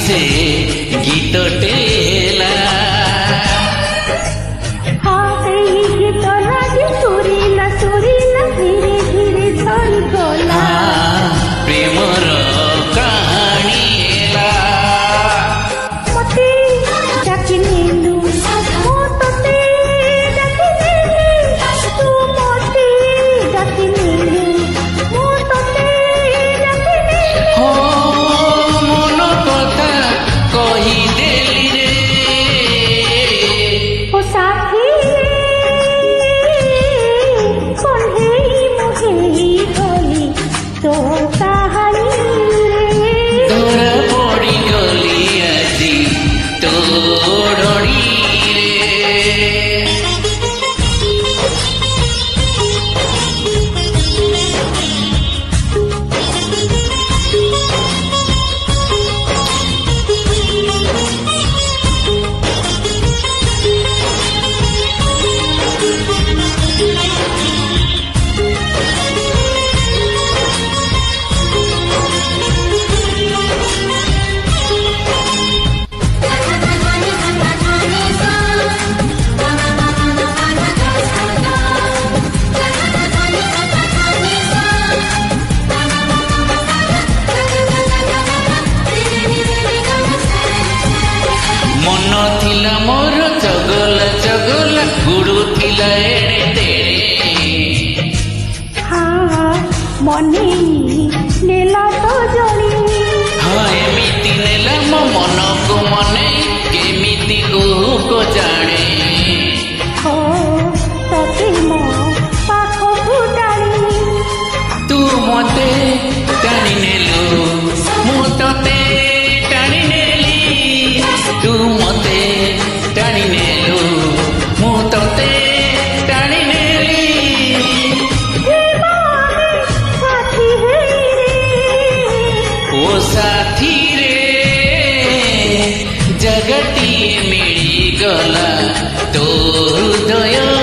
से गीत टेला प्रेमर कहानी एला हो मन कथा कही देली रे धरा पड़ी गली आजी तोड़नी रे मन थिला मोर चगला चगला गुरु थिला एड़े तेड़े मनी नेला तो जणी हाँ एमिति नेला मो मन को मने केमिति को जाने हो तते मो पाखो फुटाणी तू मते टाणी नेलु मु तते टाणी नेली तू मते टाणी नेलु मु तते टाणी नेली साथी ओ साथी रे जगती मिली गला तो हृदय